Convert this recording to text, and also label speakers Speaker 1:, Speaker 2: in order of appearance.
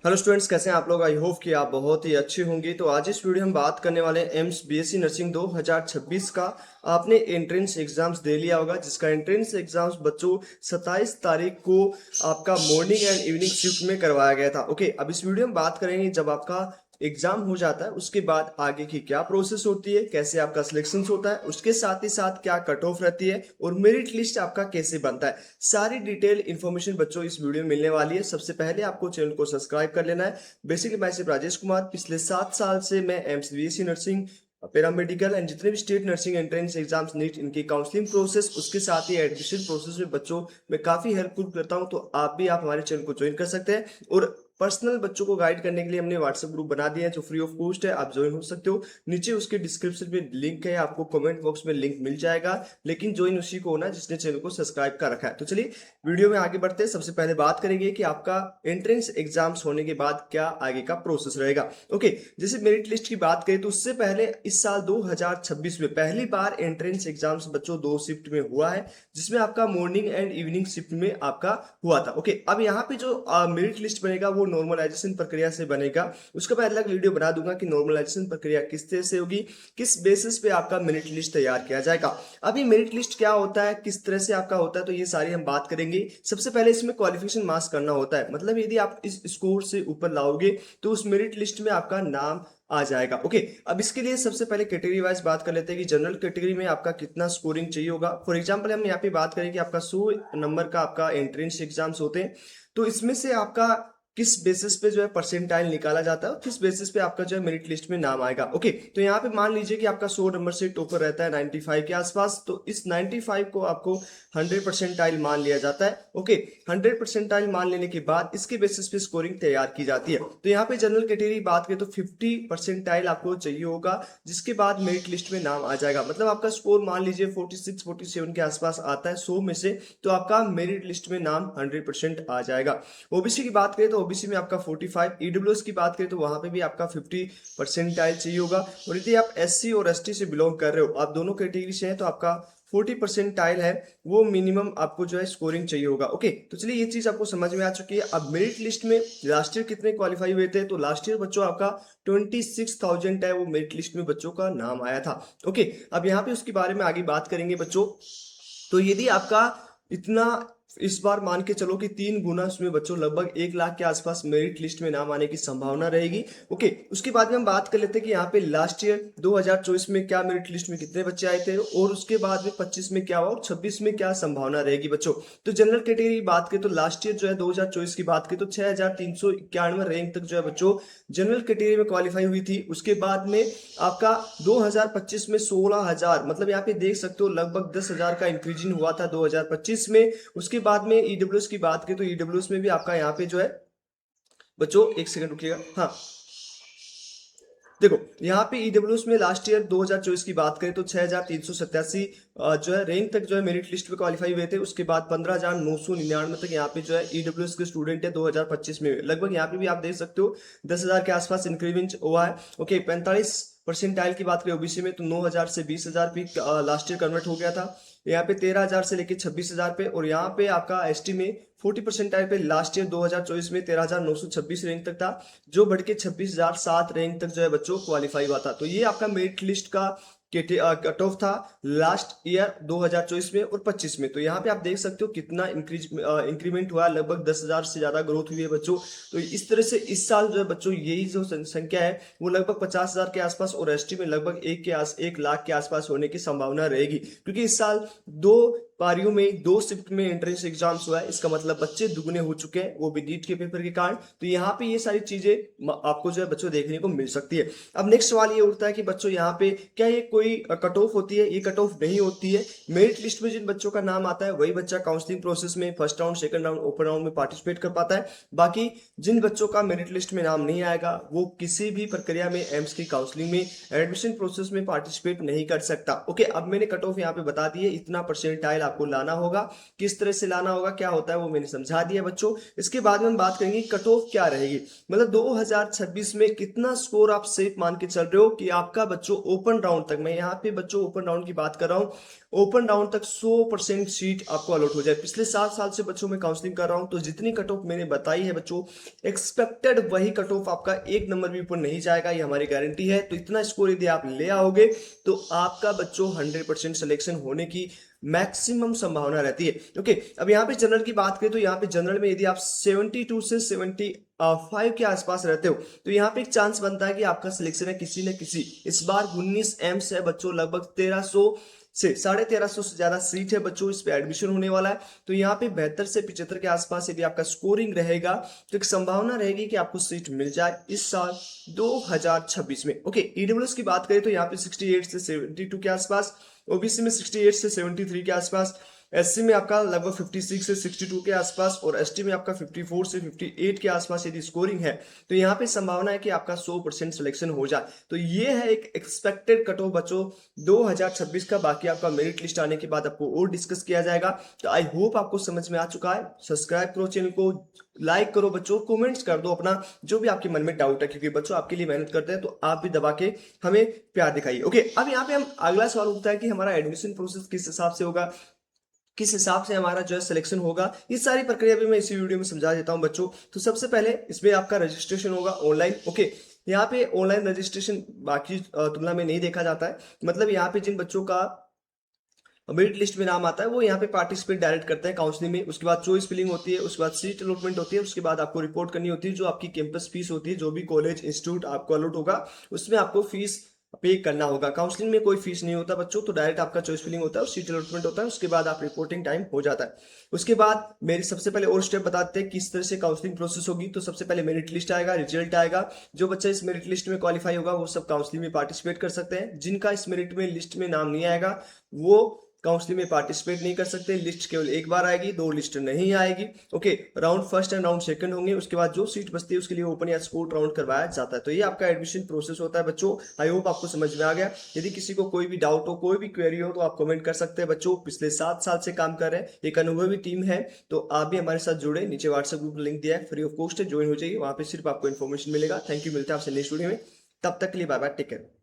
Speaker 1: Hello students, कैसे हैं आप लोग। आई होप कि आप बहुत ही अच्छे होंगे। तो आज इस वीडियो में बात करने वाले हैं एम्स बीएससी नर्सिंग 2026 का। आपने एंट्रेंस एग्जाम्स दे लिया होगा, जिसका एंट्रेंस एग्जाम्स बच्चों 27 तारीख को आपका मॉर्निंग एंड इवनिंग शिफ्ट में करवाया गया था। ओके, अब इस वीडियो में बात करेंगे जब आपका एग्जाम हो जाता है उसके बाद आगे की क्या प्रोसेस होती है, कैसे आपका सिलेक्शन होता है, उसके साथ ही साथ क्या कट ऑफ रहती है और मेरिट लिस्ट आपका कैसे बनता है। सारी डिटेल इन्फॉर्मेशन बच्चों इस वीडियो में मिलने वाली है। सबसे पहले आपको चैनल को सब्सक्राइब कर लेना है। बेसिकली मैं सिर्फ राजेश कुमार, पिछले 7 साल से मैं AIIMS BSc nursing, paramedical and जितने भी state nursing entrance exams, NEET, इनकी काउंसलिंग प्रोसेस, उसके साथ ही एडमिशन प्रोसेस में बच्चों में काफी हेल्पफुल करता हूं। तो आप हमारे चैनल को ज्वाइन कर सकते हैं और पर्सनल बच्चों को गाइड करने के लिए हमने व्हाट्सएप ग्रुप बना दिया है जो फ्री ऑफ कॉस्ट है, आप ज्वाइन हो सकते हो। नीचे उसके डिस्क्रिप्शन में लिंक है, आपको कमेंट बॉक्स में लिंक मिल जाएगा। लेकिन ज्वाइन उसी को होना जिसने चैनल को सब्सक्राइब कर रखा है। तो चलिए वीडियो में आगे बढ़ते हैं। सबसे पहले बात करेंगे कि आपका एंट्रेंस एग्जाम्स होने के बाद क्या आगे का प्रोसेस रहेगा। ओके, जैसे मेरिट लिस्ट की बात करें तो उससे पहले इस साल 2026 में पहली बार एंट्रेंस एग्जाम्स बच्चों 2 शिफ्ट में हुआ है, जिसमें आपका मॉर्निंग एंड इवनिंग शिफ्ट में आपका हुआ था। ओके, अब यहाँ पे जो मेरिट लिस्ट बनेगा वो नॉर्मलाइजेशन प्रक्रिया से बनेगा। उसका मैं अलग वीडियो बना दूंगा कि नॉर्मलाइजेशन प्रक्रिया किस तरह से होगी, किस बेसिस पे आपका मेरिट लिस्ट तैयार किया जाएगा। अभी मेरिट लिस्ट क्या होता है, किस तरह से आपका होता है, तो ये सारी हम बात करेंगे। सबसे पहले इसमें क्वालिफिकेशन मार्क्स करना होता है, मतलब यदि आप इस स्कोर से ऊपर लाओगे तो उस मेरिट लिस्ट में आपका नाम आ जाएगा। ओके, अब इसके लिए सबसे पहले कैटेगरी वाइज बात कर लेते हैं कि जनरल कैटेगरी में आपका कितना स्कोरिंग चाहिए होगा। फॉर एग्जांपल हम यहाँ पे बात करें कि आपका 100 नंबर का आपका एंट्रेंस एग्जाम्स होते हैं, तो इसमें से आपका किस बेसिस पे जो है परसेंटाइल निकाला जाता है और किस बेसिस पे आपका जो है मेरिट लिस्ट में नाम आएगा। ओके, तो यहाँ पे मान लीजिए कि आपका 100 नंबर से टॉपर रहता है 95 के आसपास, तो इस 95 को आपको 100 परसेंटाइल मान लिया जाता है। ओके, 100 परसेंटाइल मान लेने के बाद इसके बेसिस पे स्कोरिंग तैयार की जाती है। तो यहाँ पे जनरल कैटेगरी बात करें तो 50 परसेंटाइल आपको चाहिए होगा, जिसके बाद मेरिट लिस्ट में नाम आ जाएगा। मतलब आपका स्कोर मान लीजिए 46 47 के आसपास आता है 100 में से, तो आपका मेरिट लिस्ट में नाम 100% आ जाएगा। ओबीसी की बात करें तो ओबीसी में आपका 45, ईडब्ल्यूएस की बात करें तो वहां पे भी आपका 50 परसेंटाइल चाहिए होगा। और यदि आप एससी और एसटी से बिलोंग कर रहे हो, आप दोनों कैटेगरी से हैं, तो आपका 40 परसेंटाइल है वो मिनिमम आपको जो है स्कोरिंग चाहिए होगा। ओके, तो चलिए ये चीज आपको समझ में आ चुकी है। अब मेरिट लिस्ट में लास्ट ईयर कितने क्वालिफाई हुए थे, तो लास्ट ईयर बच्चों आपका 26,000 है वो मेरिट लिस्ट में बच्चों का नाम आया था। ओके, अब यहाँ पे उसके बारे में आगे बात करेंगे बच्चों। तो यदि आपका इतना इस बार मान के चलो कि 3 गुना उसमें बच्चों लगभग 1 लाख के आसपास मेरिट लिस्ट में नाम आने की संभावना रहेगी। ओके, उसके बाद में हम बात कर लेते हैं कि यहाँ पे लास्ट ईयर 2024 में क्या मेरिट लिस्ट में कितने बच्चे आए थे और उसके बाद में 25 में क्या हुआ और 26 में क्या संभावना रहेगी बच्चों। तो जनरल कैटेगरी की बात करें तो लास्ट ईयर जो है 2024 की बात करें तो 6,391 रैंक तक जो है बच्चों जनरल कैटेगरी में क्वालिफाई हुई थी। उसके बाद में आपका 2025 में 16,000, मतलब यहाँ पे देख सकते हो लगभग 10,000 का इंक्रीजिंग हुआ था 2025 में। उसके बाद में ईडब्ल्यूएस की बात करें तो ईडब्ल्यूएस में भी आपका यहाँ पे जो है बच्चों, एक सेकंड रुकिएगा। हाँ, देखो यहाँ पे ईडब्ल्यूएस में लास्ट ईयर 2024 की बात करें तो 6,387 जो है रैंक तक जो है मेरिट लिस्ट पे क्वालिफाई हुए थे। उसके बाद 15,999 तक यहाँ पे जो है ईडब्ल्यूएस के स्टूडेंट है 2025 में। लगभग यहाँ पे भी आप देख सकते हो 10,000 के आसपास इंक्रीमेंट हुआ है। ओके, 45 परसेंटाइल की बात करें ओबीसी में तो 9,000 से 20,000 भी लास्ट ईयर कन्वर्ट हो गया था। यहाँ पे 13,000 से लेके 26,000 पे, और यहाँ पे आपका एसटी में 40 परसेंटाइल पे लास्ट ईयर 2024 में 13,926 रैंक तक था, जो बढ़ के 26,007 रैंक तक जो है बच्चों क्वालिफाई हुआ था। तो ये आपका मेरिट लिस्ट का कट ऑफ था लास्ट ईयर 2024 में और 25 में। तो यहाँ पे आप देख सकते हो कितना इंक्रीमेंट हुआ है, लगभग 10,000 से ज्यादा ग्रोथ हुई है बच्चों। तो इस तरह से इस साल जो है बच्चों यही जो संख्या है वो लगभग 50,000 के आसपास और एसटी में लगभग 1 लाख के आसपास होने की संभावना रहेगी, क्योंकि इस साल 2 पारियों में 2 शिफ्ट में एंट्रेंस एग्जाम्स हुआ है। इसका मतलब बच्चे दुगने हो चुके हैं, वो भी नीट के पेपर के कारण। तो यहाँ पे ये सारी चीजें आपको जो है बच्चों देखने को मिल सकती है। अब नेक्स्ट सवाल ये उठता है कि बच्चों यहाँ पे क्या ये कोई कट ऑफ होती है, ये कट ऑफ नहीं होती है। मेरिट लिस्ट में जिन बच्चों का नाम आता है वही बच्चा काउंसलिंग प्रोसेस में first round, second round, open round में पार्टिसिपेट कर पाता है। बाकी जिन बच्चों का मेरिट लिस्ट में नाम नहीं आएगा वो किसी भी प्रक्रिया में, एम्स की काउंसलिंग में, एडमिशन प्रोसेस में पार्टिसिपेट नहीं कर सकता। ओके, अब मैंने कट ऑफ यहाँ पे बता दी है, इतना परसेंटाइल आपको लाना होगा। किस तरह से लाना होगा, क्या होता है वो मैंने समझा दिया बच्चों। इसके बाद में हम बात करेंगे कट ऑफ क्या रहेगी, मतलब 2026 में कितना स्कोर आप सेफ मान के चल रहे हो कि आपका बच्चों ओपन राउंड तक, मैं यहाँ पे बच्चों ओपन राउंड की बात कर रहा हूँ, ओपन राउंड तक 100% सीट आपको अलॉट हो जाए। पिछले 7 साल से बच्चों में काउंसलिंग कर रहा हूं, तो जितनी कट ऑफ मैंने बताई है बच्चों, एक्सपेक्टेड वही कट ऑफ आपका एक नंबर भी ऊपर नहीं जाएगा, ये हमारी गारंटी है। तो इतना स्कोर यदि आप ले आओगे तो आपका बच्चों 100% सिलेक्शन होने की मैक्सिमम संभावना रहती है। ओके, अब यहाँ पे जनरल की बात करें तो यहाँ पे जनरल में यदि आप 72 से 75 के आसपास रहते हो तो यहाँ पे एक चांस बनता है कि आपका सिलेक्शन है किसी न किसी। इस बार 19 एम्स है बच्चों, लगभग 1300 से 1350 से ज्यादा सीट है बच्चों, इस पे एडमिशन होने वाला है। तो यहाँ पे 72 से 75 के आसपास यदि आपका स्कोरिंग रहेगा तो एक संभावना रहेगी कि आपको सीट मिल जाए इस साल 2026 में। ओके, ईडब्ल्यूएस की बात करें तो यहाँ पे 68 से 72 के आसपास, ओबीसी में 68 से 73 के आसपास, एससी में आपका लगभग 56 से 62 के आसपास और एसटी में आपका 54 से 58 के आसपास यदि स्कोरिंग है तो यहाँ पे संभावना है कि आपका 100% सिलेक्शन हो जाए। तो ये है एक एक्सपेक्टेड कट ऑफ बच्चों 2026 का। बाकी आपका मेरिट लिस्ट आने के बाद आपको और डिस्कस किया जाएगा। तो आई होप आपको समझ में आ चुका है। सब्सक्राइब करो चैनल को, लाइक करो बच्चों, कमेंट्स कर दो अपना जो भी आपके मन में डाउट है, क्योंकि बच्चों आपके लिए मेहनत करते हैं तो आप भी दबा के हमें प्यार दिखाइए। ओके, अब यहाँ पे हम अगला सवाल उठता है कि हमारा एडमिशन प्रोसेस किस हिसाब से होगा, किस हिसाब से हमारा जो है सिलेक्शन होगा। ये सारी प्रक्रिया भी मैं इसी वीडियो में समझा देता हूं बच्चों। तो सबसे पहले इसमें आपका रजिस्ट्रेशन होगा ऑनलाइन। ओके, यहाँ पे ऑनलाइन रजिस्ट्रेशन बाकी तुलना में नहीं देखा जाता है। मतलब यहाँ पे जिन बच्चों का मेरिट लिस्ट में नाम आता है वो यहाँ पे पार्टिसिपेट डायरेक्ट करते हैं काउंसलिंग में। उसके बाद चॉइस फिलिंग होती है, उसके बाद सीट अलॉटमेंट होती है, उसके बाद आपको रिपोर्ट करनी होती है। जो आपकी कैंपस फीस होती है, जो भी कॉलेज इंस्टीट्यूट आपको अलॉट होगा उसमें आपको फीस पे करना होगा। काउंसलिंग में कोई फीस नहीं होता बच्चों, तो डायरेक्ट आपका चॉइस फिलिंग होता है और सीट अलॉटमेंट होता है। उसके बाद आप रिपोर्टिंग टाइम हो जाता है। उसके बाद मेरी सबसे पहले और स्टेप बताते हैं किस तरह से काउंसलिंग प्रोसेस होगी। तो सबसे पहले मेरिट लिस्ट आएगा, रिजल्ट आएगा। जो बच्चा इस मेरिट लिस्ट में क्वालिफाई होगा वो सब काउंसलिंग में पार्टिसिपेट कर सकते हैं। जिनका इस मेरिट में लिस्ट में नाम नहीं आएगा वो काउंसलिंग में पार्टिसिपेट नहीं कर सकते। लिस्ट केवल एक बार आएगी, दो लिस्ट नहीं आएगी। Okay, round first and round second होंगे। उसके बाद जो सीट बचती है उसके लिए ओपन या स्पोर्ट राउंड करवाया जाता है। तो ये आपका एडमिशन प्रोसेस होता है बच्चों। आई होप आपको समझ में आ गया। यदि किसी को कोई भी डाउट हो, कोई भी क्वेरी हो तो आप कमेंट कर सकते हैं बच्चों। पिछले 7 साल से काम कर रहे हैं, एक अनुभवी टीम है, तो आप भी हमारे साथ जुड़े। नीचे व्हाट्सएप ग्रुप लिंक दिया है, फ्री ऑफ कॉस्ट है, ज्वाइन हो जाइए। वहां पे सिर्फ आपको इन्फॉर्मेशन मिलेगा। थैंक यू, मिलता है आपसे नेक्स्ट वीडियो में। तब तक के लिए बाय बाय, टेक केयर।